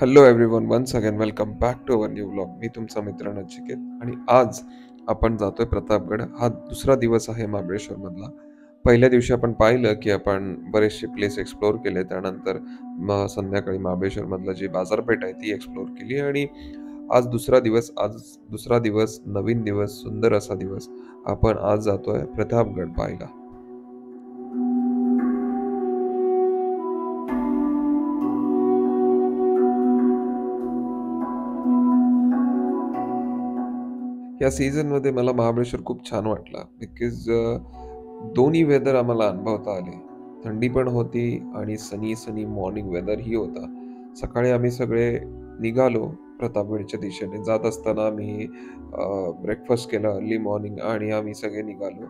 Hello everyone, once again welcome back to our new vlog. मी तुमचा मित्र नचिकेत आणि आज आपण जातोय प्रतापगड. हा दुसरा दिवस आहे महाबळेश्वर मधला. पहिल्या दिवशी आपण पाहिलं की आपण बरेचसे प्लेस एक्सप्लोर केले. त्यानंतर मग संध्याकाळी महाबळेश्वर मधलं जी बाजारपेठ आहे ती एक्सप्लोर केली आणि आज दुसरा दिवस, नवीन दिवस, सुंदर असा दिवस. आपण आज जातोय प्रतापगड पाहायला. या सीझनमध्ये मला महाबळेश्वर खूप छान वाटला बिकॉज दोन्ही वेदर आम्हाला अनुभवता आले. थंडी पण होती आणि सनी सनी मॉर्निंग वेदरही होता. सकाळी आम्ही सगळे निघालो प्रतापगडच्या दिशेने. जात असताना आम्ही ब्रेकफास्ट केला अर्ली मॉर्निंग आणि आम्ही सगळे निघालो.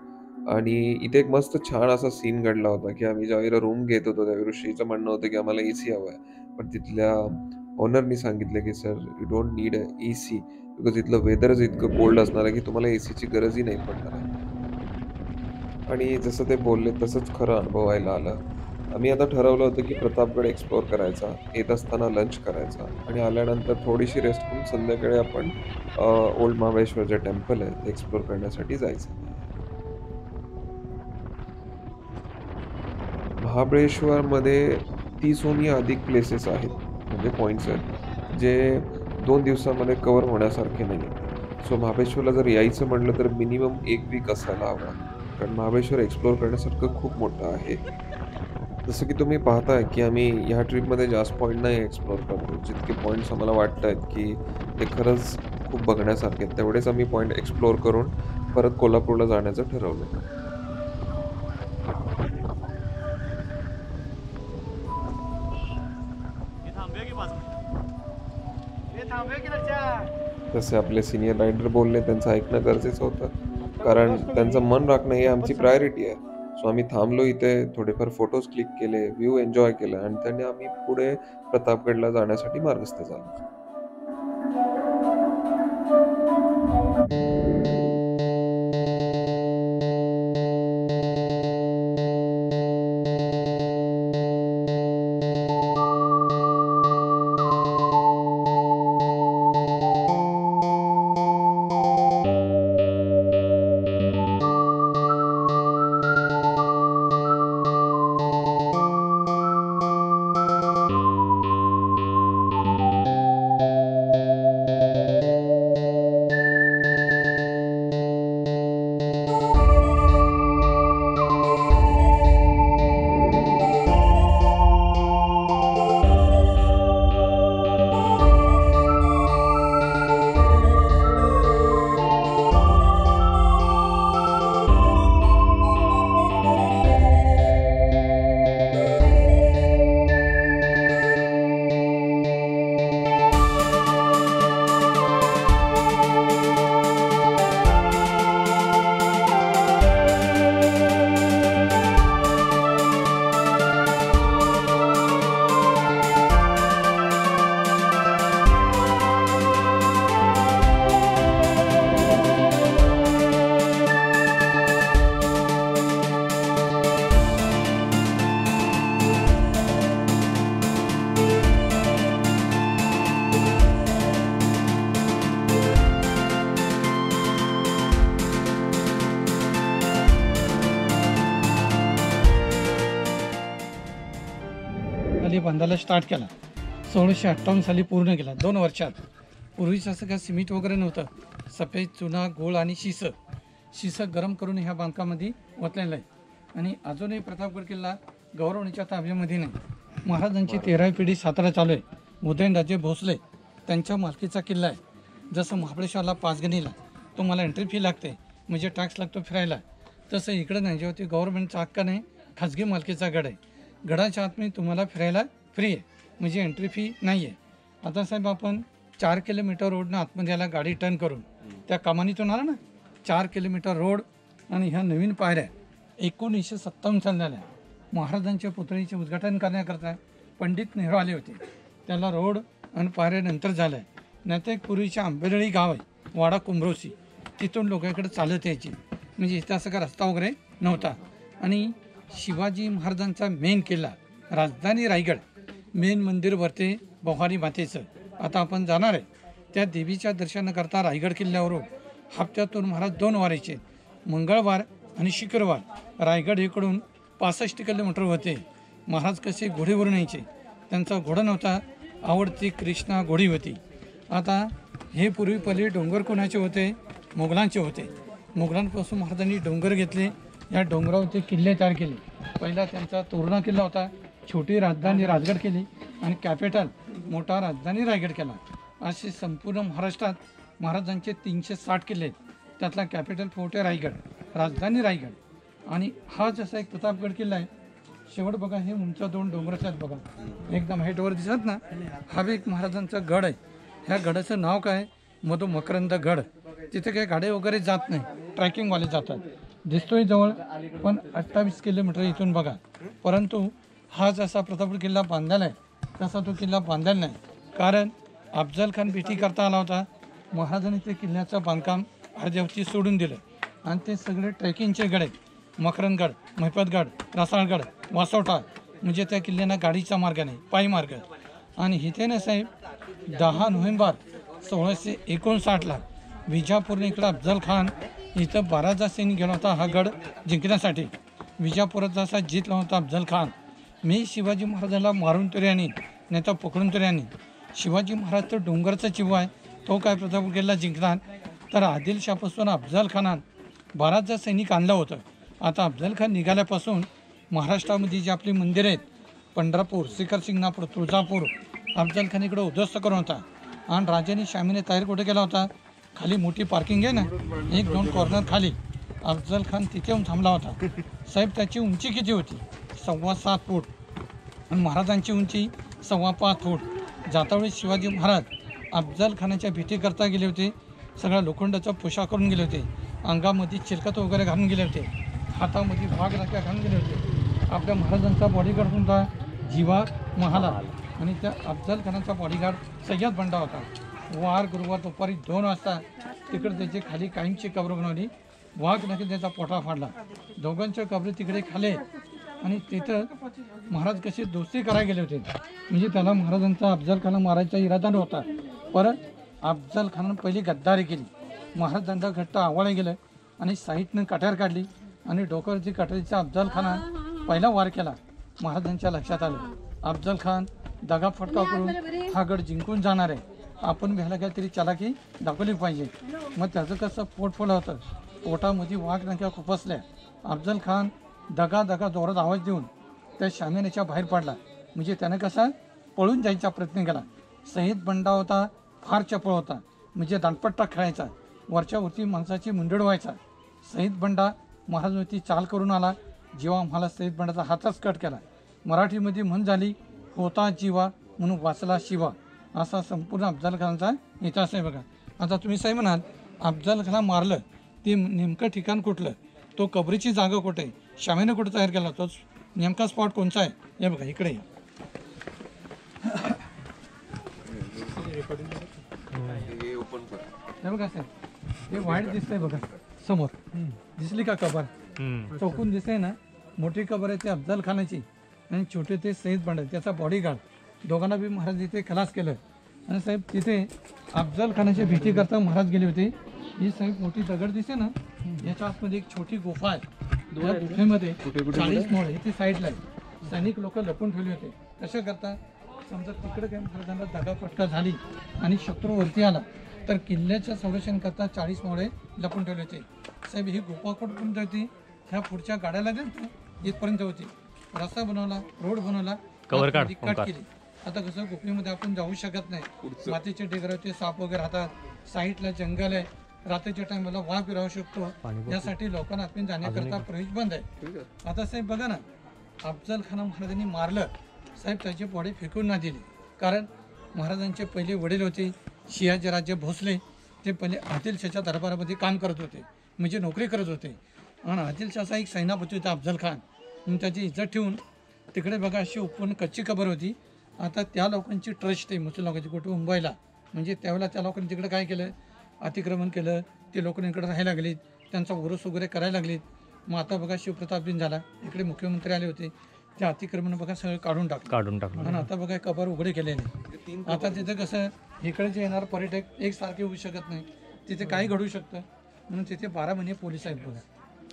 आणि इथे एक मस्त छान असा सीन घडला होता की आम्ही ज्यावेळेला रूम घेत होतो त्यावेळी ऋषीचं म्हणणं होतं की आम्हाला एसी हवं आहे. पण तिथल्या ओनरनी सांगितलं की sir you don't need a AC because इथलं वेदरच इतकं कोल्ड असणार आहे की तुम्हाला एसीची गरजही नाही पडणार आहे. आणि जसं ते बोलले तसंच खरं अनुभवायला आलं. आम्ही आता ठरवलं होतं की प्रतापगड एक्सप्लोअर करायचा, येत असताना लंच करायचा आणि आल्यानंतर थोडीशी रेस्ट करून संध्याकाळी आपण ओल्ड महाबळेश्वर जे टेम्पल आहे ते एक्सप्लोअर करण्यासाठी जायचं. महाबळेश्वरमध्ये 30हूनही अधिक प्लेसेस आहेत, म्हणजे पॉइंट्स आहेत, जे 2 दिवसामध्ये कव्हर होण्यासारखे नाही आहेत. सो महाबळेश्वरला जर यायचं म्हटलं तर मिनिमम 1 वीक असायला हवा. कारण महाबळेश्वर एक्सप्लोअर करण्यासारखं खूप मोठं आहे. जसं की तुम्ही पाहताय की आम्ही ह्या ट्रिपमध्ये जास्त पॉइंट नाही एक्सप्लोअर करतो. जितके पॉइंट्स आम्हाला वाटतायत की ते खरंच खूप बघण्यासारखे आहेत, तेवढेच आम्ही पॉइंट एक्सप्लोअर करून परत कोल्हापूरला जाण्याचं ठरवलं. जसे आपले सीनियर रायडर बोलले त्यांचं ऐकणं गरजेचं होतं. कारण त्यांचं मन राखणं ही आमची प्रायोरिटी आहे. सो आम्ही थांबलो इथे, थोडेफार फोटोज क्लिक केले, व्ह्यू एन्जॉय केला आणि त्याने आम्ही पुढे प्रतापगडला जाण्यासाठी मार्गस्थ झालो. खाली बांधायला स्टार्ट केला. 1658 साली पूर्ण केला, 2 वर्षात. पूर्वीचं असं काय सिमेंट वगैरे नव्हतं. सफेद चुना, गूळ आणि शिसं गरम करून ह्या बांधकामामध्ये ओतलेलं आहे. आणि अजूनही प्रतापगड किल्ला गौरवण्याच्या ताब्यामध्ये नाही. महाराजांची 13वी पिढी सातारा चालू आहे. उदयनराजे भोसले त्यांच्या मालकीचा किल्ला आहे. जसं महाबळेश्वरला पाचगणीला तुम्हाला एंट्री फी लागते, म्हणजे टॅक्स लागतो फिरायला, तसं इकडं नाही. जेव्हा ती गव्हर्नमेंटचा हक्क नाही, खाजगी मालकीचा गड आहे. गडाच्या आतमध्ये तुम्हाला फिरायला फ्री आहे, म्हणजे एंट्री फी नाही आहे. आता साहेब आपण 4 किलोमीटर रोडनं आतमध्ये याला गाडी टर्न करून त्या कमानीतून आला ना, 4 किलोमीटर रोड आणि ह्या नवीन पायऱ्या 1957 साली झाल्या. महाराजांच्या पुतळीचे उद्घाटन करण्याकरता पंडित नेहरू आले होते. त्याला रोड आणि पायऱ्या नंतर झालं आहे. नाहीतर एक पूर्वीच्या आंबेनळी गाव आहे, वाडा कुंभरोशी, तिथून लोक इकडे चालत यायची. म्हणजे इथं असं का रस्ता वगैरे नव्हता. आणि शिवाजी महाराजांचा मेन किल्ला राजधानी रायगड, मेन मंदिर भरते भवानी मातेचं. आता आपण जाणार आहे त्या देवीच्या दर्शनाकरता रायगड किल्ल्यावरून हप्त्यातून महाराज 2 वारायचे, मंगळवार आणि शुक्रवार. रायगड इकडून 65 किलोमीटर होते. महाराज कसे घोडीवरून यायचे, त्यांचा घोडा नव्हता, आवडती कृष्णा घोडी होती. आता हे पूर्वी पहिले डोंगर कोणाचे होते? मोगलांचे होते. मोगलांपासून महाराजांनी डोंगर घेतले, या डोंगरावरती किल्ले तयार केले. पहिला त्यांचा तोरणा किल्ला होता, छोटी राजधानी राजगड केली आणि कॅपिटल मोठा राजधानी रायगड केला. असे संपूर्ण महाराष्ट्रात महाराजांचे 360 किल्ले आहेत. त्यातला कॅपिटल फोर्ट आहे रायगड, राजधानी रायगड. आणि हा जसा एक प्रतापगड किल्ला आहे, शेवट बघा हे उंच 2 डोंगराचे आहेत बघा, एकदम हाईटवर दिसत ना, हा एक महाराजांचा गड आहे. ह्या गडाचं नाव काय? मधुमकरंद गड. तिथे काही गाड्या वगैरे जात नाही, ट्रॅकिंगवाले जातात. दिसतोय जवळ, पण 28 किलोमीटर इथून बघा. परंतु हा जसा प्रतापगड किल्ला बांधलेला आहे तसा तो किल्ला बांधलेला नाही, कारण अफजल खान भेटी करता आला होता. महाराजांनी ते किल्ल्याचं बांधकाम अर्ध्यावरती सोडून दिलं आणि ते सगळे ट्रेकिंगचे गड आहेत. मकरंदगड, महिपतगड, रसाळगड, वासोटा, म्हणजे त्या किल्ल्यांना गाडीचा मार्ग नाही, पायी मार्ग. आणि इथे ना साहेब 10 नोव्हेंबर 1659ला विजापूर इकडं अफजल खान इथं 12,000 सैनिक गेला होता हा गड जिंकण्यासाठी. विजापुरात जसा जिंकला होता अफजल खान, मी शिवाजी महाराजांना मारून तरी आणीन, नाही तर पकडून तरी आणीन. शिवाजी महाराज तर डोंगरचा चिवा आहे, तो काय प्रतापगड किल्ला जिंकणार? तर आदिलशापासून अफजल खानान 12,000 सैनिक आणलं होतं. आता अफजल खान निघाल्यापासून महाराष्ट्रामध्ये जी आपली मंदिरं आहेत, पंढरपूर, शिखर शिंगणापूर, तुळजापूर, अफजल खान इकडं उद्ध्वस्त करून होता. आणि राजाने शामीने तयार कुठे केला होता? खाली मोठी पार्किंग आहे ना, 1-2 कॉर्नर खाली अफजल खान तिथे येऊन थांबला होता. साहेब त्याची उंची किती होती? 7.25 फूट आणि महाराजांची उंची 5.25 फूट. जातावेळी शिवाजी महाराज अफजल खानाच्या भेटी करता गेले होते. सगळा लोखंडाचा पोशाख करून गेले होते, अंगामध्ये चिलकत वगैरे घालून गेले होते, हातामध्ये वाघ राख्या घालून गेले होते. आपल्या महाराजांचा बॉडीगार्ड होता जीवा महालाल आणि त्या अफजल खानाचा बॉडीगार्ड सय्यद बंडा होता. वार गुरुवार दुपारी 2 वाजता तिकडे त्याची खाली काहींची कबर बनवली, वाघ नक्की त्याचा पोटा फाडला. दोघांच्या कबरी तिकडे खाले आणि तिथं महाराज कसे दोस्ती करायला गेले होते. म्हणजे त्याला महाराजांचा अफजल खान मारायचा इरादा नव्हता, परत अफजल खानानं पहिली गद्दारी केली. महाराजांचा घट्ट आवाळा गेलं आणि साईडनं कट्यार काढली आणि डोक्यावरची कट्यारीचा अफजल खानानं पहिला वार केला. महाराजांच्या लक्षात आलं अफजल खान दगा फटका करून हा गड जिंकून जाणार आहे, आपण भ्यायला काय तरी चलाकी दाखवली पाहिजे. मग त्याचं कसं पोट फुलं होतं, पोटामध्ये वाघ नक्या खुपसल्या. अफजल खान दगा जोरात आवाज देऊन त्या शामियानाच्या बाहेर पडला. म्हणजे त्यानं कसा पळून जायचा प्रयत्न केला. सय्यद बंडा होता, फार चपळ होता, म्हणजे दांडपट्टा खेळायचा, वरच्यावरती माणसाची मुंडड व्हायचा. सय्यद बंडा महाराजांवरती चाल करून आला, जेव्हा आम्हाला सय्यद बंडाचा हातच कट केला. मराठीमध्ये म्हण झाली, होता जीवा म्हणून वाचला शिवा. असा संपूर्ण अफजल खानाचा इतिहास आहे बघा. आता तुम्ही साहेब म्हणाल अफजल खान मारलं ते नेमकं ठिकाण कुठलं, तो कबरीची जागा कुठे, शामीनं कुठं तयार केला, तो नेमका स्पॉट कोणचा आहे? हे बघा इकडे हे बघा साहेब, हे वाईट दिसतंय बघा समोर, दिसली का कबर? चौकून दिसते ना, मोठी कबर आहे ती अफजल खानाची आणि छोटे ते सय्यद बंडा त्याचा बॉडीगार्ड. दोघांना बी महाराज इथे खलास केलं. आणि साहेब तिथे अफजल खानाची भेटी करता महाराज गेले होते. ही साहेब मोठी दगड दिसते ना, याच्या आतमध्ये एक छोटी गुफा आहे. या गुफेमध्ये 40 मोड इथे साईडला आहे. सैनिक लोक लपून ठेवले होते. कशा करता? समजा तिकडे काय महाराजांना दगाफटका झाली आणि शत्रू वरती आला तर किल्ल्याच्या संरक्षण करता 40 मोडे लपून ठेवले होते. साहेब ही गुफा कुठपर्यंत होती? ह्या पुढच्या गाड्याला देत इथपर्यंत होती. रस्ता बनवला, रोड बनवला, कट केली. आता कसं गुफेमध्ये आपण जाऊ शकत नाही, मातीचे ढेकर होते, साप वगैरे राहतात, साईडला जंगल आहे, रात्रीच्या टाइमला वाघ राहू शकतो, यासाठी लोकांना आतमध्ये जाण्याकरता प्रवेश बंद आहे. आता साहेब बघा ना, अफजल खान महाराजांनी मारलं साहेब, त्याची बॉडी फेकून ना दिली. कारण महाराजांचे पहिले वडील होते शियाजीराजे भोसले, ते पहिले आदिलशाच्या दरबारामध्ये काम करत होते, म्हणजे नोकरी करत होते. आणि आदिलशाचा एक सेनापती होता अफजल खान, म्हणून त्याची इज्जत ठेवून तिकडे बघा अशी ओपन कच्ची कबर होती. आता त्या लोकांची ट्रस्ट आहे मुस्लिम लोकांची कुठे मुंबईला, म्हणजे त्यावेळेला त्या लोकांनी तिकडे काय केलं, अतिक्रमण केलं, ते लोकांनी इकडे राहायला लागलीत, त्यांचा उरूस वगैरे करायला लागलीत. मग आता बघा शिवप्रताप दिन झाला, इकडे मुख्यमंत्री आले होते, ते अतिक्रमण बघा सगळं काढून टाकलं. आणि आता बघा कबर उघडे केलेले. आता तिथे कसं इकडे जे येणार पर्यटक एकसारखे होऊ शकत नाही, तिथे काही घडू शकतं म्हणून तिथे 12 महिने पोलीस आहेत बघा.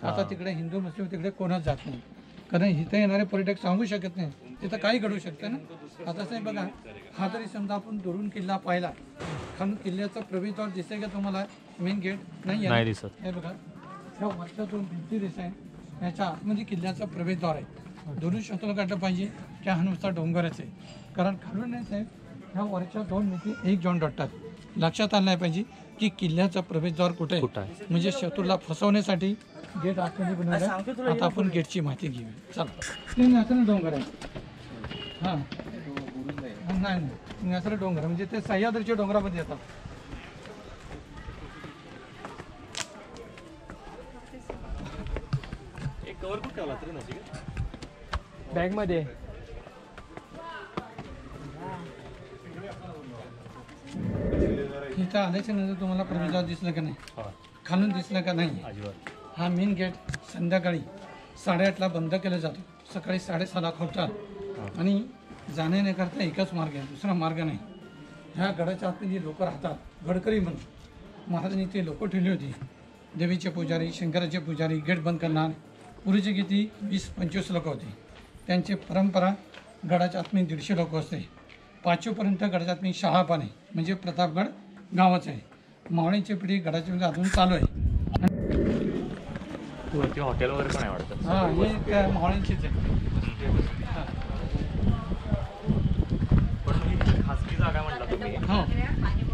आता तिकडे हिंदू मुस्लिम तिकडे कोणच जात नाही, कारण इथे येणारे पर्यटक सांगू शकत नाही, तिथं काही घडू शकतं ना. आता साहेब बघा, हा तरी समजा आपण दुरून किल्ला पाहिला, खालून किल्ल्याचा प्रवेशद्वार दिसेल का तुम्हाला? मेन गेट नाही दिसत. हे बघा, ह्या वरच्या दोन भिंती दिसत आहे, ह्याच्या आतमध्ये किल्ल्याचा प्रवेशद्वार आहे. दुरून शोधून काढलं पाहिजे की हा नुसता डोंगरच आहे, कारण खालून नाही साहेब, ह्या वरच्या दोन भिंती एक जॉन डटतात. लक्षात आलं नाही पाहिजे की किल्ल्याचा प्रवेशद्वार कुठे आहे, म्हणजे शत्रूला फसवण्यासाठी गेट आतमध्ये बनवलं. आता आपण गेटची माहिती घेऊया. चला, ते डोंगर आहे. हां नाही नाही डोंगर म्हणजे ते सह्याद्रीच्या डोंगरामध्ये येतात. बॅग मध्ये इथं आल्याच्या नंतर तुम्हाला प्रवेशद्वार दिसलं का नाही? खालून दिसलं का नाही? हा मेन गेट संध्याकाळी 8:30ला बंद केला जातो, सकाळी 6:30ला खोलतात. आणि जाण्याकरता एकच मार्ग आहे, दुसरा मार्ग नाही. ह्या गडाच्या आतमध्ये लोक राहतात, गडकरी म्हणून महाराजांनी ते लोक ठेवली होती. देवीचे पुजारी, शंकराचे पुजारी, गेट बंद करणार. पूर्वीचे किती 20-25 लोक होते. त्यांची परंपरा गडाच्या आतमध्ये 150 लोक असते. 5वीपर्यंत गडाच्या आतमध्ये शाळा पण आहे, म्हणजे प्रतापगड गावच आहे. मावळीची पिढी गडाच्या मध्ये अजून चालू आहे. हॉटेल वगैरे पण आहे वाटतं. हां, हे त्या मावळींचीच आहे. खासगी जागा म्हटला तुम्ही, हो,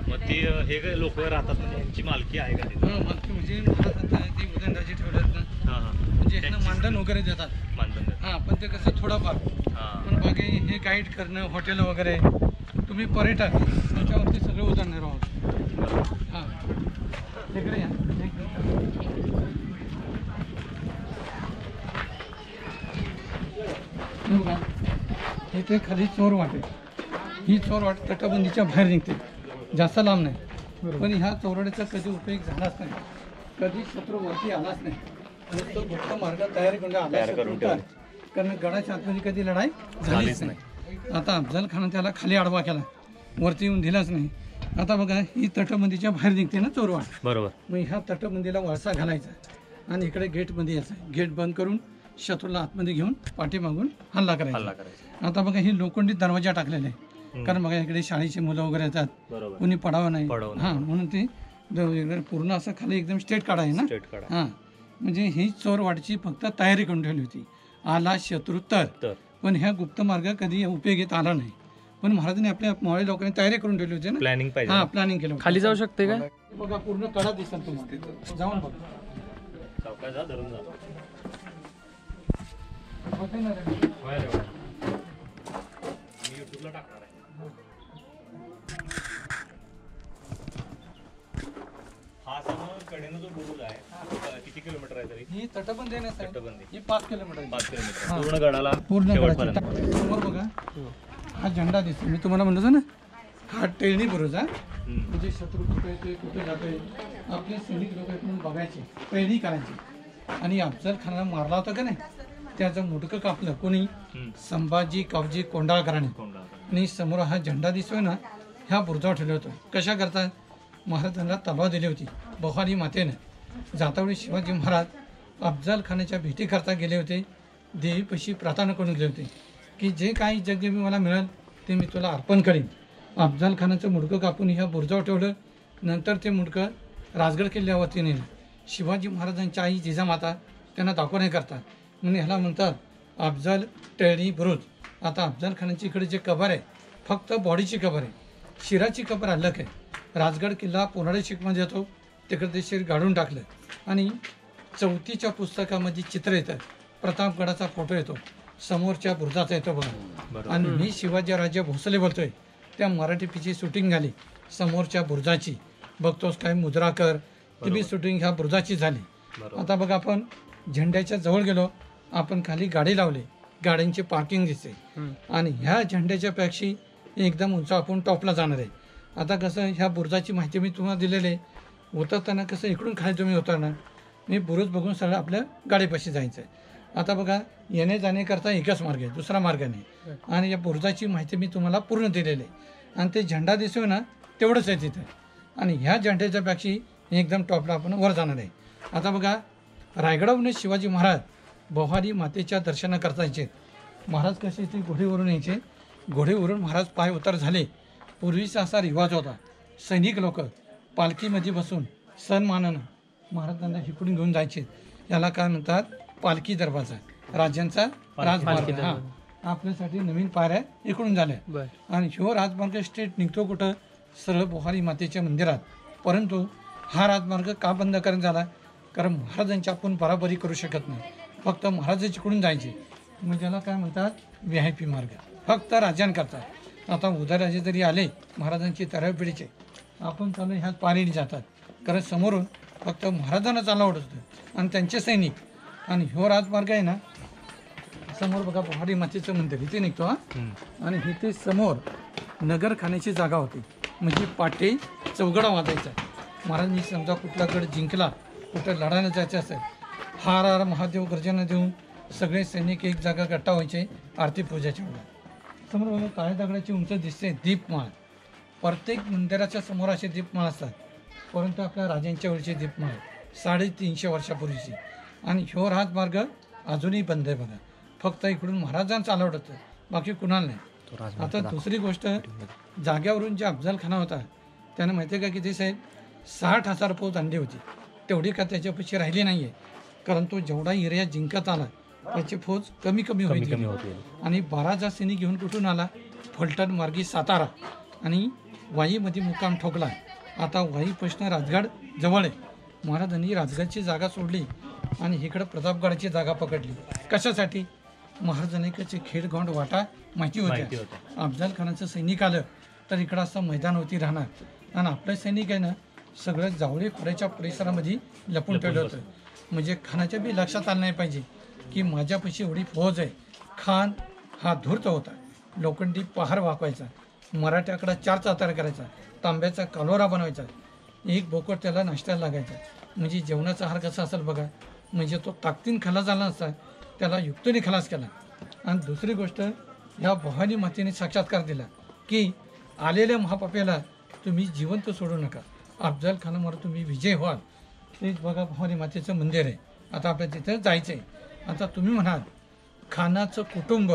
मग ती हे लोक राहतात म्हणजे यांची मालकी आहे का तिथे? मालकी म्हणजे महाराज ते उदयनराजे ठेवलेत ना, म्हणजे ह्यांना मानधन वगैरे देतात. हां, पण ते कसं थोडंफार. पण बाकी हे गाईड करणं, हॉटेल वगैरे, तुम्ही पर्यटक त्याच्यावरती सगळं उदाहरण आहोत. हां, तिकडे या. इथे खाली चोर वाटे, ही चोर वाट तटबंदीच्या बाहेर निघते, जास्त लांब नाही. पण ह्या चोरड्याचा कधी उपयोग झालाच नाही, कधी शत्रू वरती आलाच नाही. आणि तो गुप्त मार्ग तयार करून कारण गडाच्या आतमध्ये कधी लढाई झालीच नाही. आता अफजल खान त्याला खाली आडवा केला, वरती येऊन दिलाच नाही. आता बघा, ही तटबंदीच्या बाहेर निघते ना चोरवाट, बरोबर. मग ह्या तटबंदीला वळसा घालायचा आणि इकडे गेटमध्ये यायचं. गेट बंद करून शत्रूला आतमध्ये घेऊन पाठीमागून हल्ला करायचा. आता बघा, ही लोखंडी दरवाजा टाकलेला आहे, कारण बघा इकडे शाळेची मुलं वगैरे येतात, कोणी पडावं नाही. हां, म्हणून ते पूर्ण असं खाली एकदम स्ट्रेट काढायचं ना. हां, म्हणजे ही चोरवाटची फक्त तयारी करून ठेवली होती. आला शत्रू तर. पण ह्या गुप्त मार्ग कधी उपयोगीत आला नाही. पण महाराजांनी आपल्या मावळी लोकांनी तयारी करून ठेवली होती ना, प्लॅनिंग पाहिजे. हां, प्लॅनिंग केलं. खाली जाऊ शकते का? बघा, पूर्ण कडा दिसत तुम्हाला, जाऊन बघा. होते ना रे. किती किलोमीटर आहे तरी? ही तटबंदी आहे ना साहेब, तटबंदी ही 5 किलोमीटर आहे. 5 किलोमीटर पूर्ण गडाला पूर्ण शेवटपर्यंत. समोर बघा, हा झेंडा दिसतो. मी तुम्हाला म्हणतो ना, हा टेळणी बुरुज आहे, म्हणजे शत्रू कुठे येतोय, कुठे जातोय, आपले सैनिक लोक इकडून बघायचे, टेळणी करायची. आणि अफजल खानाला मारला होता का नाही, त्याचं मुडकं कापलं कोणी? संभाजी कावजी कोंडाळकरांनी. आणि समोर हा झेंडा दिसतोय ना, ह्या बुरुजावर ठेवला होतो. कशा करता? महाराजांना तलवार दिली होती बहारी मातेने. जातावेळी शिवाजी महाराज अफजल खानाच्या भेटीकरता गेले होते, देवीपाशी प्रार्थना करून गेले होते की जे काही जगदेवी मला मिळेल ते मी तुला अर्पण करीन. अफजल खानाचं मुडकं कापून ह्या बुरुजावर ठेवलं. नंतर ते मुडकं राजगड किल्ल्यावरती नेलं. शिवाजी महाराजांची आई जिजामाता त्यांना दाखवण्याकरता म्हणून ह्याला म्हणतात अफजल टेळणी बुरुज. आता अफजल खानाची इकडे जे कबर आहे फक्त बॉडीची कबर आहे, शिराची कबर अलग आहे. राजगड किल्ला पोनाडे शिकमध्ये येतो, तिकडे ते शिर गाडून टाकलं. आणि 4थीच्या पुस्तकामध्ये चित्र येतं, प्रतापगडाचा फोटो येतो, समोरच्या बुरुजाचा येतो बघा. आणि मी शिवाजीराजे भोसले बोलतोय. त्या मराठी पिक्चरची शूटिंग झाली समोरच्या बुरुजाची, बघतोस काय मुद्राकर, ती बी शूटिंग ह्या बुरुजाची झाली. आता बघा, आपण झेंड्याच्या जवळ गेलो, आपण खाली गाडी लावली, गाड्यांची पार्किंग दिसते. आणि ह्या झेंड्याच्या पॅक्षी एकदम उंच आपण टॉपला जाणार आहे. आता कसं, ह्या बुरुजाची माहिती मी तुम्हाला दिलेली आहे. उतरताना कसं इकडून खाली तुम्ही उतरणार, मी बुरुज बघून सगळं आपल्या गाडीपाशी जायचं आहे. आता बघा येणे जाण्याकरता एकच मार्ग आहे, दुसरा मार्ग नाही. आणि या बुरुजाची माहिती मी तुम्हाला पूर्ण दिलेली आहे. आणि ते झेंडा दिसतोय ना तेवढंच आहे तिथं. आणि ह्या झेंड्याच्या पेक्षी एकदम टॉपला आपण वर जाणार आहे. आता बघा रायगडावरून शिवाजी महाराज भवानी मातेच्या दर्शनाकरता यायचे. महाराज कसे इथे घोडीवरून यायचे. घोडीवरून महाराज पाय उतार झाले. पूर्वीचा असा रिवाज होता, सैनिक लोक पालखीमध्ये बसून सन्मानानं महाराजांना इकडून घेऊन जायचे. याला काय म्हणतात, पालखी दरवाजा, राज्यांचा राजमार्ग. हा आपल्यासाठी नवीन पायऱ्या इकडून झाल्या. आणि ह्यो राजमार्ग स्ट्रेट निघतो कुठं, सरळ भवानी मातेच्या मंदिरात. परंतु हा राजमार्ग का बंद करण्यात झाला, कारण महाराजांची आपण बराबरी करू शकत नाही, फक्त महाराजांच्या इकडून जायचे. मग ज्याला काय म्हणतात VIP मार्ग, फक्त राजांकरता. आता उदयराजे जरी आले महाराजांची तरावपिढीचे, आपण चालू ह्याच पारीने जातात, कारण समोरून फक्त महाराजांना चालवत होतं आणि त्यांचे सैनिक. आणि ह्यो राजमार्ग आहे ना, समोर बघा भवानी मातेचं मंदिर इथे निघतो. आणि इथे समोर नगरखान्याची जागा होती, म्हणजे पाटे चौघडा वाजायचा. महाराजांनी समजा कुठला गड जिंकला, कुठं लढायला जायचं असेल, हार हार महादेव गर्जना देऊन सगळे सैनिक एक जागा गट्टा व्हायचे आरती पूजाच्या वेळेला. समोर बघा काळ्या दगडाची उंच दिसते दीपमाळ. प्रत्येक मंदिराच्या समोर असे दीपमाळ असतात, परंतु आपल्या राजांच्या वेळची दीपमाळ 350 वर्षापूर्वीची. आणि ह्यो राजमार्ग अजूनही बंद आहे बघा, फक्त इकडून महाराजांचं चालवत होतं, बाकी कुणाला नाही. आता दुसरी गोष्ट, जाग्यावरून जे अफजल खाना होता त्यानं माहिती आहे का किती साहेब, 60,000 फौज आणली होती. तेवढी का त्याच्यापेक्षा राहिली नाही आहे, कारण तो जेवढा एरिया जिंकत आला त्याची फौज कमी कमी होईल. आणि 12,000 सैनिक घेऊन कुठून आला, फलटण मार्गी सातारा आणि वाईमध्ये मुक्काम ठोकला. आता वाईपासून राजगड जवळ आहे. महाराजांनी राजगडची जागा सोडली आणि इकडं प्रतापगडाची जागा पकडली. कशासाठी, महाराजांनी कसे खेडगोंड वाटा माहिती होत्या. अफजल खानाचं सैनिक आलं तर इकडं असं मैदान होती राहणार. आणि आपलं सैनिक आहे ना सगळं जावळी खोऱ्याच्या परिसरामध्ये लपून ठेवलं होतं, म्हणजे खानाच्या बी लक्षात आलं नाही पाहिजे की माझ्यापाशी एवढी फौज आहे. खान हा धूर्त होता, लोखंडी पहार वाकवायचा, मराठ्याकडं 4 चातार करायचा, तांब्याचा कालोरा बनवायचा, एक बोकड त्याला नाश्त्याला लागायचा. म्हणजे जेवणाचा आहार कसा असेल बघा, म्हणजे तो ताकदीन खलास झाला नसता, त्याला युक्तीने खलास केला. आणि दुसरी गोष्ट, ह्या भवानी मातेने साक्षात्कार दिला की आलेल्या महापाप्याला तुम्ही जिवंत सोडू नका, अफजल खानावर तुम्ही विजय व्हाल. तेच बघा भवानी मातेचं मंदिर आहे. आता आपल्या तिथं जायचं आहे. आता तुम्ही म्हणाल खानाचं कुटुंब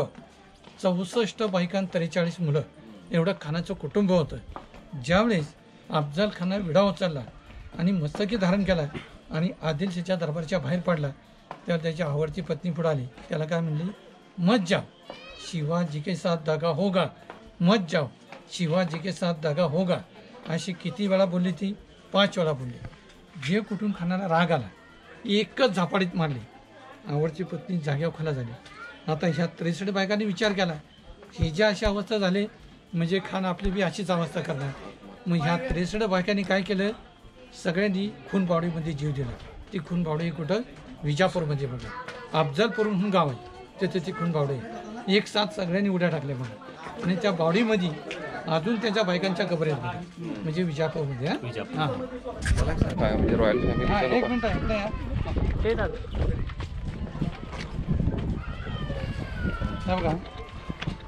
64 बायका आणि 43 मुलं, एवढं खानाचं कुटुंब होतं. ज्यावेळेस अफजल खाना विडा उचलला आणि मस्तकी धारण केला आणि आदिलशाच्या दरबारच्या बाहेर पडला, तेव्हा त्याची आवडती पत्नी पुढे आली. त्याला काय म्हणली, मत जाओ शिवाजी के साथ दगा होगा, मत जाओ शिवाजी के साथ दगा होगा. अशी किती वेळा बोलली ती, 5 वेळा बोलली. जे कुठून खानाला राग आला एकच झापाडीत मारली. आवडची पत्नी जाग्यावर खाला झाली. आता ह्या 63 बायकांनी विचार केला, ही ज्या अशी अवस्था झाली म्हणजे खान आपली बी अशीच अवस्था करणार. मग ह्या 63 बायकांनी काय केलं, सगळ्यांनी खूनबावडीमध्ये जीव दिला. ती खूनबावडी कुठं, विजापूरमध्ये बघा, अफजलपूर म्हणून गाव आहे तिथे ती खूनबावडी आहे. एक साथ सगळ्यांनी उड्या टाकल्या बघा. आणि त्या बावडीमध्ये अजून त्यांच्या बायकांच्या कबरी आहेत बघा, म्हणजे विजापूरमध्ये. हां काय म्हणजे रॉयल फॅमिली. एक मिनिट आहे बघा,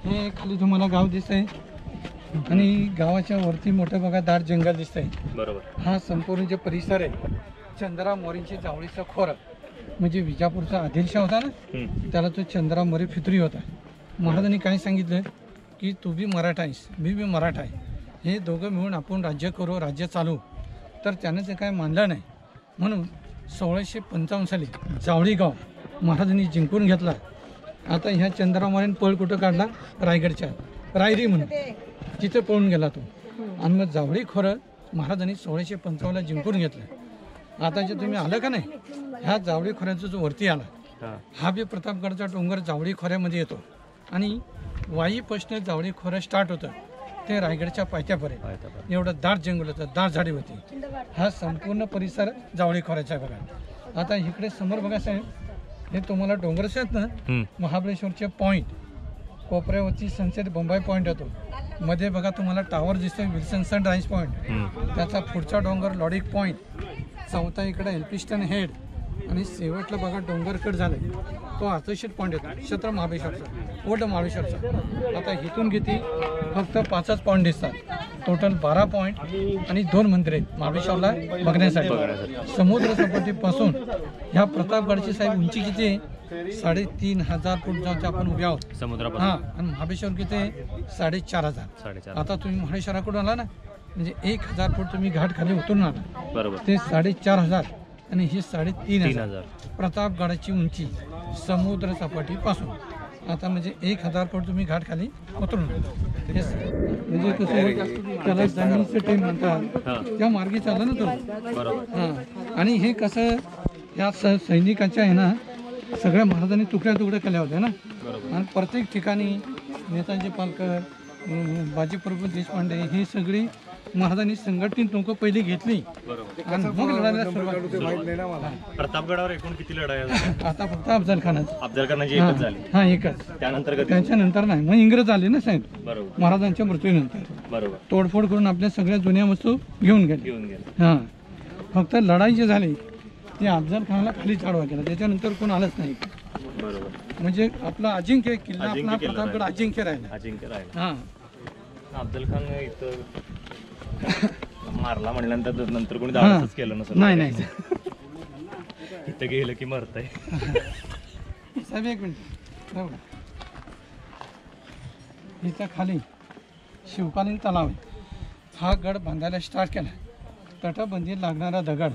हे खाली तुम्हाला गाव दिसतंय आणि गावाच्या वरती मोठं बघा दाट जंगल दिसतंय. बरोबर. हा संपूर्ण जे परिसर आहे, चंद्रा मोरींची जावळीचा खोर, म्हणजे विजापूरचा आदिलशाह होता ना, त्याला तो चंद्रा मोरे फितरी होता. महाराजांनी काय सांगितलं की तू बी मराठा आहेस, मी बी मराठा आहे, हे दोघं मिळून आपण राज्य करू, राज्य चालू. तर त्यानं ते काय मानलं नाही, म्हणून 1655 साली जावळी गाव महाराजांनी जिंकून घेतला. आता ह्या चंद्रा मोरेन पळ कुठं काढला, रायगडच्या रायरी म्हणून, तिथे पळून गेला तो. आणि मग जावळी खोरं महाराजांनी 1655ला जिंकून घेतलं. आता जे तुम्ही आलं का नाही, ह्या जावळी खोऱ्याचा जो वरती आला, हा बी प्रतापगडचा डोंगर जावळी खोऱ्यामध्ये येतो. आणि वाईपासून जावळी खोरं स्टार्ट होतं ते रायगडच्या पायथ्यापर्यंत. एवढं दाट जंगल होतं, दाट झाडी होती. हा संपूर्ण परिसर जावळी खोऱ्याचा बघा. आता इकडे समोर बघा साहेब, हे तुम्हाला डोंगरच आहेत ना, महाबळेश्वरचे पॉईंट, कोपऱ्यावरती सनसेट बंबाई पॉईंट येतो. मध्ये बघा तुम्हाला टावर दिसतोय, विल्सन सनराईज पॉईंट. त्याचा पुढचा डोंगर लॉडिक पॉईंट. चौथा इकडे एल्फिस्टन हेड आणि शेवटला बघा डोंगर कट झालाय तो आर्चरशीट पॉईंट येतो छत्र महाबळेश्वरचा ओल्ड महाबळेश्वरचा. आता इथून किती फक्त 5च पॉईंट दिसतात. टोटल 12 पॉईंट आणि 2 मंदिर आहेत महाबळेश्वरला बघण्यासाठी. समुद्र सपाटीपासून ह्या प्रतापगडची साहेब उंची किती आहे? 3,500 फूट जाऊन आपण उभे आहोत समुद्रापासून. हां, आणि महाबळेश्वर किती आहे? 4,500. आता तुम्ही महाबळेश्वराकडून आला ना म्हणजे 1,000 फूट तुम्ही घाट खाली उतरून आला बरोबर. ते 4,500 आणि ही 3,500 3,000. प्रतापगडाची उंची समुद्र सपाटीपासून. आता म्हणजे 1,000 फूट तुम्ही घाट खाली उतरून आला. म्हणजे कसं त्याला जमिनीचं टेम म्हणतात त्या मार्गी चालला ना तो. बरोबर. हां, आणि हे कसं या सैनिकांच्या आहे ना सगळ्या महाराजांनी तुकड्या तुकड्या केल्या होत्या ना. आणि प्रत्येक ठिकाणी नेताजी पालकर बाजीप्रभू देशपांडे ही सगळी महाराजांनी संघटित लोक पहिली घेतली आणि मग लढायला सुरुवात केली. प्रतापगडावर एकूण किती लढाया झाल्या? आता फक्त अफजल खानाच. अफजल खानाची एकच झाली. हा एकच. त्यानंतर कधी? त्याच्यानंतर नाही. मग इंग्रज आले ना साहेब बरोबर. महाराजांच्या मृत्यूनंतर. बरोबर. तोडफोड करून आपल्या सगळ्या जुन्या वस्तू घेऊन गेले. हां, फक्त लढाई जी झाली ती अफजल खानाला खाली चढवा केला. त्याच्यानंतर कोण आलंच नाही. बरोबर. म्हणजे आपला अजिंक्य किल्ला आपला अजिंक्य किल्ला प्रतापगड अजिंक्य राहिला. अजिंक्य राहिला. हां, अफजल खान इथं मारला म्हणल्यानंतर नंतर कोणी धाडसच केलं नसेल. नाही इथं गेलं की मरतंय. साहेब एक मिनिट बघा. इथं खाली शिवकालीन तलाव आहे. हा गड बांधायला स्टार्ट केला. तटबंदी लागणारा दगड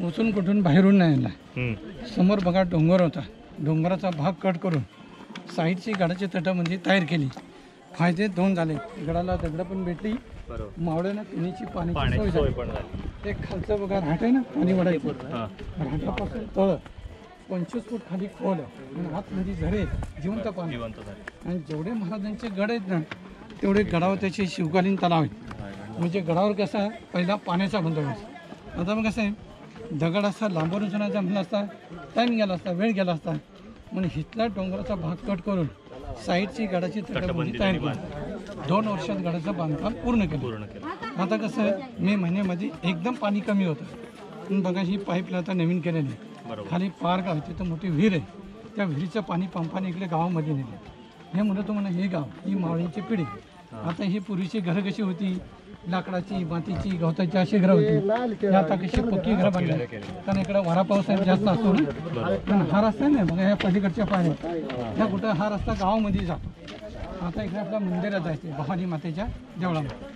उचून कुठून बाहेरून नाही आणला. समोर बघा डोंगर होता. डोंगराचा भाग कट करून साईडची गडाची तटबंदी तयार केली. फायदे 2 झाले. गडाला दगड पण भेटली. बरोबर. मावळ्यांना पिण्याची पाण्याची पाण्याची सोय सोय झाली. पण झाली. ते खालचं बघा राहत आहे ना पाणी वडायचं. हां. घाटापासून तळ 25 फूट खाली खोल आहे आणि आतमध्ये झरे जिवंत पाणी. जिवंत झाली. आणि जेवढे महाराजांचे गड आहेत ना तेवढे गडावर त्याचे शिवकालीन तलाव आहेत. म्हणजे गडावर कसा पहिला पाण्याचा बंदोबस्त. आता मग कसं आहे दगड असा लांबून उचलून जमला असता टाईम गेला असता वेळ गेला असता. म्हणून हिथला डोंगराचा भाग कट करून साईडची गडाची तटबंदी तयार केली. 2 वर्षात गडाचं बांधकाम पूर्ण केलं. आता कसं मे महिन्यामध्ये एकदम पाणी कमी होतं. पण बघा ही पाईपला आता नवीन केलेली आहे. खाली पार्क आहे तिथं मोठी विहीर आहे. त्या विहिरीचं पाणी पंपाने इकडे गावामध्ये नेलं. हे म्हणतो म्हणा हे गाव ही मावळींची पिढी. आता ही पूर्वीची घरं कशी होती लाकडाची मातीची गवताची अशी घरं होती. आता कशी पक्की घरं बांधली कारण इकडे वारा पाऊस जास्त असतो ना. पण हा रस्ता नाही बघा ह्या पलीकडच्या पायऱ्या ह्या कुठं हा रस्ता गावामध्ये जातो. आता इकडे आपल्या मंदिरात जायचे भवानी मातेच्या देवळामध्ये.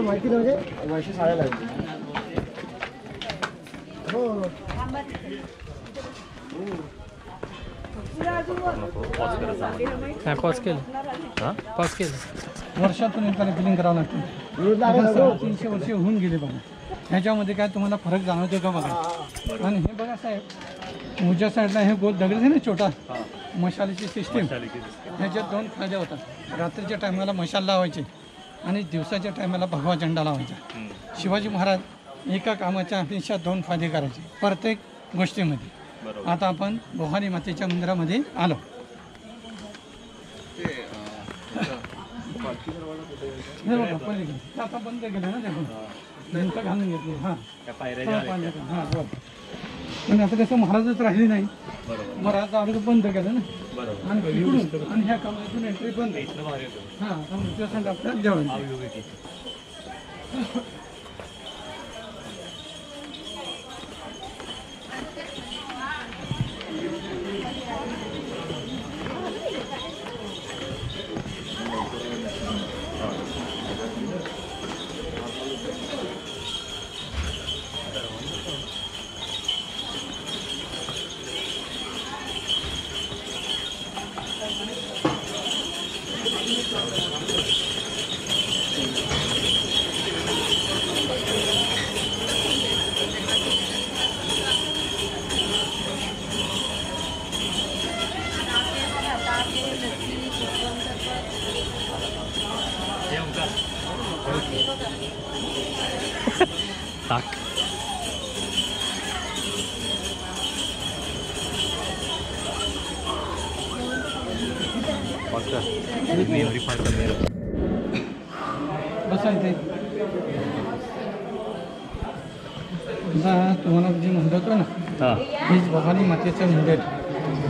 माहिती म्हणजे वर्षी शाळा लागली. पॉज केलं वर्षातून एखादं फिलिंग करावं लागतं. 300 वर्ष होऊन गेले बघा. ह्याच्यामध्ये काय तुम्हाला फरक जाणवतो का बघा. आणि हे बघा साहेब उजव्या साईडला हे गोल दगड आहे ना छोटा मशालीची सिस्टीम. ह्याच्यात 2 फायदे होतात. रात्रीच्या टायमाला मशाल लावायचे आणि दिवसाच्या टायमाला भगवा झेंडा लावायचा. शिवाजी महाराज एका कामाच्या अपेक्षा 2 फायदे करायचे प्रत्येक गोष्टीमध्ये. आता आपण भवानी मातेच्या मंदिरामध्ये आलो. हे बघा पलीकडे ते आता बंद केलं ना ते भिंत घालून घेतली. हां हां बरं. पण आता कसं महाराजच राहिले नाही. महाराज अर्ग बंद केलं ना आणि इकडून आणि ह्या कामातून एंट्री बंद. हां त्यासाठी आपल्या जेवण फार कमी आहे. बसा इथे. आता तुम्हाला जे म्हणलं होतं ना, हां हेच भवानी मातेचं मंदिर,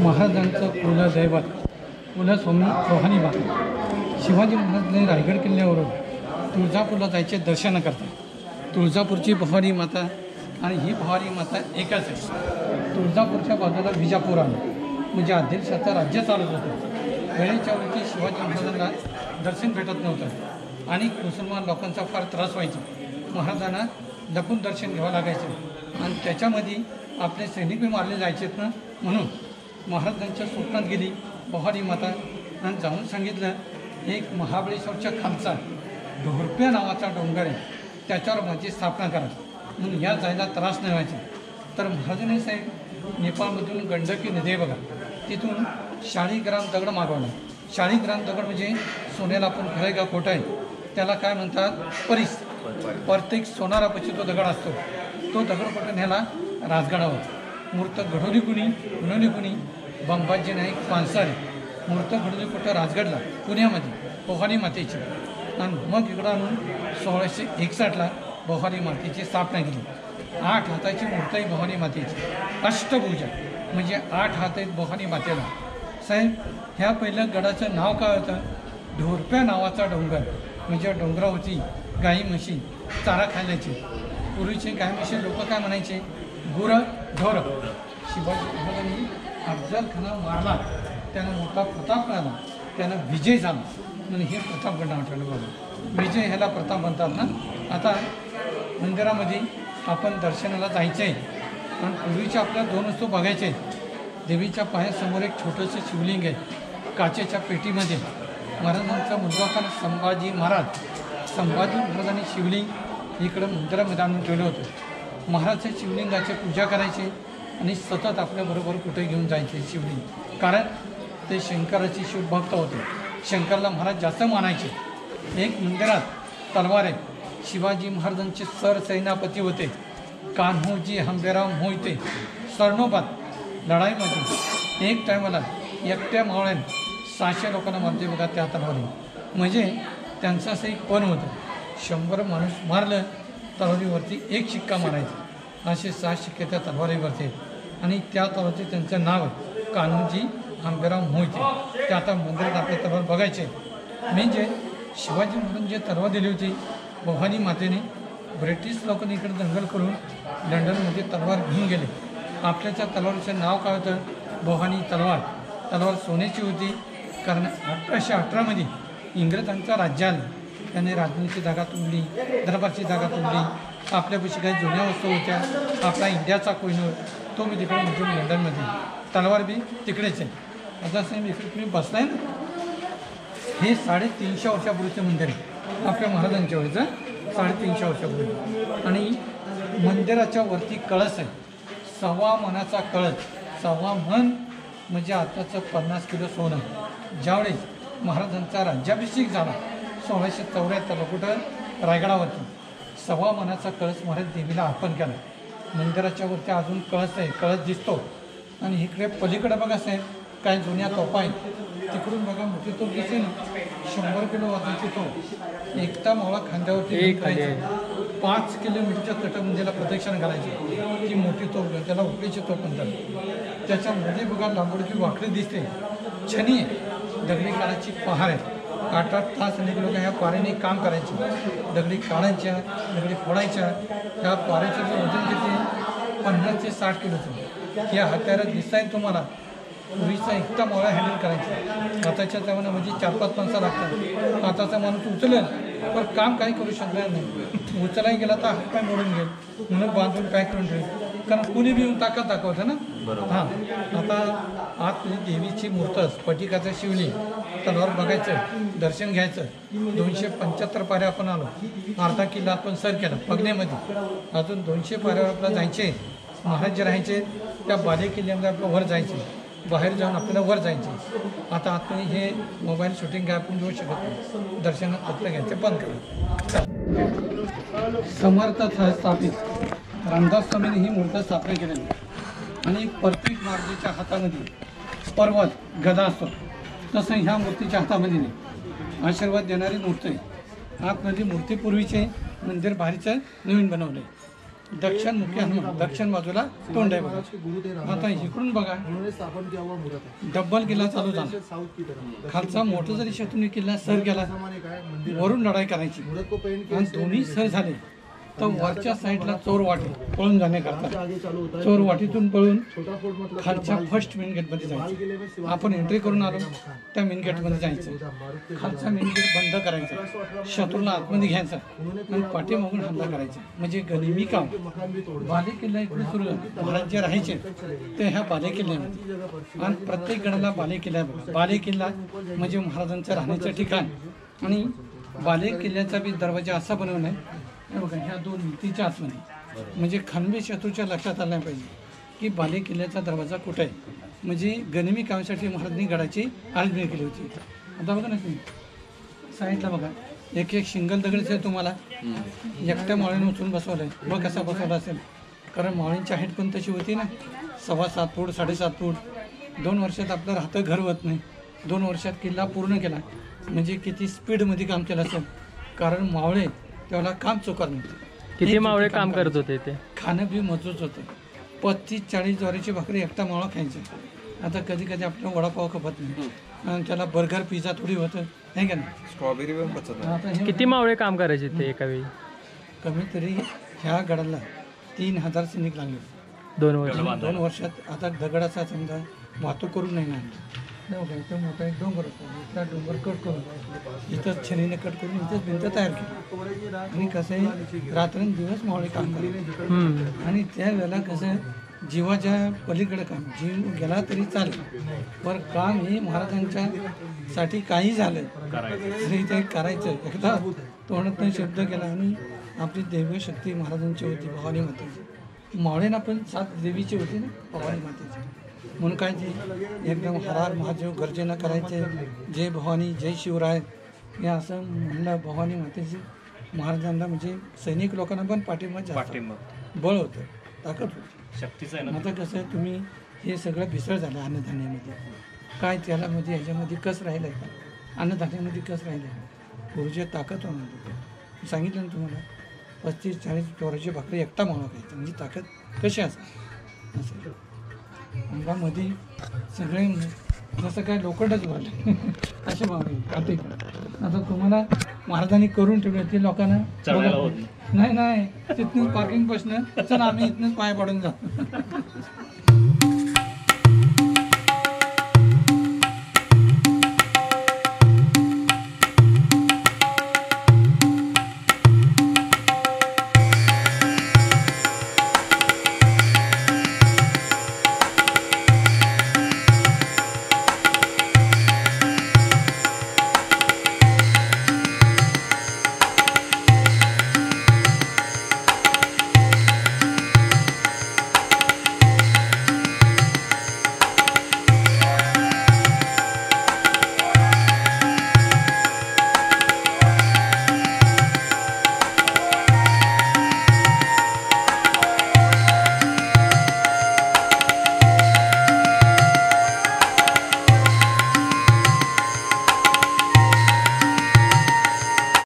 महाराजांचं कुलदैवत कुलस्वामी भवानी माता. शिवाजी महाराजांनी रायगड किल्ल्यावरून तुळजापूरला जायचे दर्शन करतात. तुळजापूरची भवानी माता आणि ही भवानी माता एकच आहे. तुळजापूरच्या बाजूला विजापूर आहे, म्हणजे आदिलशाचं राज्य चालत होतं. वेळेच्या वेळी शिवाजी महाराजांना दर्शन भेटत नव्हतं आणि मुसलमान लोकांचा फार त्रास व्हायचा. महाराजांना लपून दर्शन घ्यावं लागायचं आणि त्याच्यामध्ये आपले सैनिक बी मारले जायचेत ना, म्हणून महाराजांच्या स्वप्नात गेली भवानी माता आणि जाऊन सांगितलं, एक महाबळेश्वरच्या खालचा ढोरप्या नावाचा डोंगर आहे, त्याच्यावर माझी स्थापना करा, म्हणून या जायला त्रास नाही व्हायचा. तर महाराजांनी साहेब नेपाळमधून गंडकी नदी आहे बघा, तिथून 40 ग्राम दगड मागवला. 40 ग्राम दगड म्हणजे सोन्याला आपण खरं आहे का खोटं आहे त्याला काय म्हणतात, परीस. प्रत्येक सोनारापाशी तो दगड असतो. तो दगड कुठे न्याला, राजगडावर. मूर्त घडवली कुणी बंबाजी नाईक पानसारे. मूर्त घडवली कुठं, राजगडला पुण्यामध्ये भवानी मातेची. आणि मग इकडं आणून 1661ला भवानी मातेची स्थापना केली. 8 हाताची मूर्त आहे भवानी मातेची, अष्टभुजा, म्हणजे 8 हात आहेत भवानी मातेला. साहेब ह्या पहिल्या गडाचं नाव काय होतं, ढोरप्या नावाचा डोंगर, म्हणजे डोंगरावरती गाई म्हशी चारा खायलायचे. पूर्वीचे गाई म्हशी लोक काय म्हणायचे, गुरं ढोर. शिवाजी महाराजांनी अफजल खाना मारला, त्यानं मोठा प्रताप मिळाला, त्यानं विजय झाला म्हणून हे प्रतापगड नाव ठेवलं बघा. विजय ह्याला प्रताप म्हणतात ना. आता मंदिरामध्ये आपण दर्शनाला जायचं आहे आणि पूर्वीच्या आपल्या 2 वस्तू बघायच्या आहेत. देवीच्या पायासमोर एक छोटंसं शिवलिंग आहे, काचेच्या पेटीमध्ये. महाराजांचा मुलगा होता संभाजी महाराजांनी शिवलिंग इकडं मंदिरामध्ये आणून ठेवलं होतं. महाराज शिवलिंगाची पूजा करायचे आणि सतत आपल्याबरोबर कुठे घेऊन जायचे शिवलिंग, कारण ते शंकराचे शिवभक्त होते. शंकरला महाराज जास्त मानायचे. एक मंदिरात तलवार आहे, शिवाजी महाराजांचे सरसेनापती होते कान्होजी हंबीराव मोहिते. सरनोबत लढाईमध्ये एक टायमाला एकट्या मावळ्याने 600 लोकांना मारते बघा त्या तलवारी. म्हणजे त्यांचं असं एक पण होतं, 100 माणूस मारलं तलवारीवरती 1 शिक्का मारायचा. असे 6 शिक्के त्या तलवारीवरती आहेत आणि त्या तलवारीचे त्यांचं नाव आहे कान्होजी हंबीराव मोहिते. ते आता मंदिरात आपल्या तलवार बघायचे. म्हणजे शिवाजी महाराजांनी जे तलवार दिली होती भवानी मातेने, ब्रिटिश लोकांनी इकडे दंगल करून लंडनमध्ये तलवार घेऊन गेले. आपल्याच्या तलवारीचं नाव काय होतं, भवानी तलवार. तलवार सोन्याची होती, कारण 1818मध्ये इंग्रजांचा राज्य आलं, त्याने राजधानीची जागा तुंबली, दरबारची जागा तुंबली. आपल्यापाशी काही जुन्या वस्तू होत्या, आपला इंडियाचा कोहिनूर तो मी तिकडे म्हणजे लंडनमध्ये. तलवार बी तिकडेच आहे. आता साहेब इकडे तुम्ही बसलाय ना, हे 350 वर्षापूर्वीचं मंदिर आहे आपल्या महाराजांच्या वेळेचं, 350 वर्षापूर्वी. आणि मंदिराच्या वरती कळस आहे, 1.25 मनाचा कळस. 1.25 मन म्हणजे आताचं 50 किलो सोनं. ज्यावेळेस महाराजांचा राज्याभिषेक झाला 1674 कुठं, रायगडावरती 1.25 मनाचा कळस महाराज देवीला अर्पण केला. मंदिराच्या वरती अजून कळस आहे, कळस दिसतो. आणि इकडे पलीकडे बघा साहेब काय जुन्या तोफा आहेत. तिकडून बघा मोठी तोफ दिसते ना, 100 किलो वजनाची तोफ. एकटा मावळा खांद्यावरती करायची, 5 किलोमीटरच्या तटबंदीला प्रदक्षिणा घालायची. ती मोठी तोफ, त्याला उकळीची तोफ म्हणतात. त्याच्यामध्ये बघा लांबोडकी वाकडी दिसते, छनी आहे, दगडी काळाची पहार आहे. 8-8 तास अनेक लोक ह्या पाऱ्याने काम करायचे, दगडी काढायच्या, दगडी फोडायच्या. ह्या पाऱ्याचं जे वजन किती, 50 ते 60 किलोचं. या हत्यारात दिसत आहे तुम्हाला. पूर्वीचा एकटा मावळा हँडल करायचा, आताच्या जमान्यामध्ये 4-5 माणसं लागतात. आताचा माणूस उचलेल पण काम काही करू शकणार नाही. उचलाही गेला तर हात पाय मोडून घेईल, म्हणून बांधून काय करून ठेवेल, कारण कुणी बी येऊन ताकद दाखवतं ना. हां, आता आत देवीची मूर्त, स्फटिकाचं शिवलिंग, तलवार बघायचं, दर्शन घ्यायचं. 275 पाऱ्या आपण आलो, अर्धा किल्ला आपण सर केला पगनेमध्ये. अजून 200 पाऱ्यावर आपल्याला जायचे. महाराज जे राहायचे त्या बाले किल्ल्यामध्ये आपलं वर जायचे, बाहेर जाऊन आपल्याला वर जायचे. आता आतमध्ये हे मोबाईल शूटिंग काय आपण घेऊ शकत नाही, दर्शनात पत्र घ्यायचे बंद करा. समर्थ स्थापित रामदास स्वामींनी ही मूर्त स्थापना केलेली. आणि प्रत्येक मार्गीच्या हातामध्ये पर्वत गदा असतो, तसं ह्या मूर्तीच्या हातामध्ये नाही. आशीर्वाद देणारी मूर्ती आहे. आतमध्ये मूर्ती पूर्वीची आहे, मंदिर भारीचं नवीन बनवलं आहे. दक्षिण मुखी हनुमान, दक्षिण बाजूला तोंड आहे बघा. आता इकडून बघा डब्बल किल्ला चालू झाला. खालचा मोठा जरी शत्रूने किल्ला सर केला, वरून लढाई करायची आणि दोन्ही सर झाले तर वरच्या साईडला चोरवाटी पळून जाण्याकरता चोरवाटीतून पळून खालच्या फर्स्ट मेन गेटमध्ये जायचं. आपण एंट्री करून आलो त्या मेन गेटमध्ये जायचं. खालचा मेन गेट बंद करायचा, शत्रूला आतमध्ये घ्यायचा आणि पाठीमागून हल्ला करायचा. म्हणजे गनिमी काम. बाले किल्ला इकडे सुरू झाला. महाराज जे राहायचे ते ह्या बाले किल्ल्यामध्ये आणि प्रत्येक गडाला बाले किल्ला आहे बघा. बाले किल्ला म्हणजे महाराजांचं राहण्याचं ठिकाण. आणि बाले किल्ल्याचा बी दरवाजा असा बनवला आहे बघा, ह्या दोन भिंतीच्या आतमध्ये. म्हणजे खानवे शत्रूच्या लक्षात आलं नाही पाहिजे की बाले किल्ल्याचा दरवाजा कुठे आहे. म्हणजे गनिमी कामासाठी महाराजांनी गडाची आळजणी केली होती. आता बघा ना तुम्ही साईडला बघा, एक एक सिंगल दगडच आहे तुम्हाला. एकट्या मावळीने उचलून बसवलं आहे. बघ कसा बसवला असेल, कारण मावळींची हाईट पण तशी होती ना, 7.25 फूट 7.5 फूट. 2 वर्षात आपलं राहतं घर होत नाही. 2 वर्षात किल्ला पूर्ण केला म्हणजे किती स्पीडमध्ये काम केलं असेल. कारण मावळे त्याला काम चुकार नव्हते. किती मावळे काम करत होते ते? खाणं बी मजूच होतं. 35-40 ज्वारीची भाकरी एकटा मावळा खायचा. आता कधी कधी आपल्याला वडापाव खपत नाही आणि त्याला बर्गर पिझ्झा थोडी होतं नाही का नाही. स्ट्रॉबेरी पण बचत आहे. आता हे किती मावळे काम करायचे ते एका वेळी? कमीत तरी ह्या गडाला 3000 सैनिक लागले 2 वर्ष. 2 वर्षात. आता दगडाचा समजा वाहतूक करून नाही ना बघा, इथं मोठा एक डोंगर होता. इथला डोंगर कट करून इथंच छनीने कट करून इथंच भिंत तयार केली. आणि कसं आहे रात्रंदिवस मावळे काम केले. आणि त्यावेळेला कसं जीवाच्या पलीकडे काम, जीव गेला तरी चालेल पण काम हे महाराजांच्या साठी काही झालं तरी ते करायचं. एकदा तोंडातून शब्द केला आणि आपली दैव शक्ती महाराजांची होती, भवानी मातेची. मावळेंना पण 7 देवीची होती ना भवानी मातेची. म्हणून काय ते एकदम हरार महादेव गर्जना करायचे, जय भवानी जय शिवराय हे असं म्हणलं. भवानी मातेची महाराजांना म्हणजे सैनिक लोकांना पण पाठिंबा बळ होतं, ताकद होती, शक्तीचं आहे ना. आता कसं आहे तुम्ही हे सगळं भेसळ झालं अन्नधान्यामध्ये. काय त्याला म्हणजे ह्याच्यामध्ये कस राहिलं आहे का? अन्नधान्यामध्ये कस राहिलं आहे? पूर्वीची ताकद होणार होती. सांगितलं ना तुम्हाला 35-40 ज्वारीची भाकरी एकटा मावळा खायचं म्हणजे ताकद कशी असं असं. अंगामध्ये सगळे जसं काय लोखंडच भरले असे मावळे खाते. आता तुम्हाला महाराजांनी करून ठेवले ते लोकांना चढायला होत नाही. तिथून पार्किंग पासून चल आम्ही इथूनच पाय पडून जातो.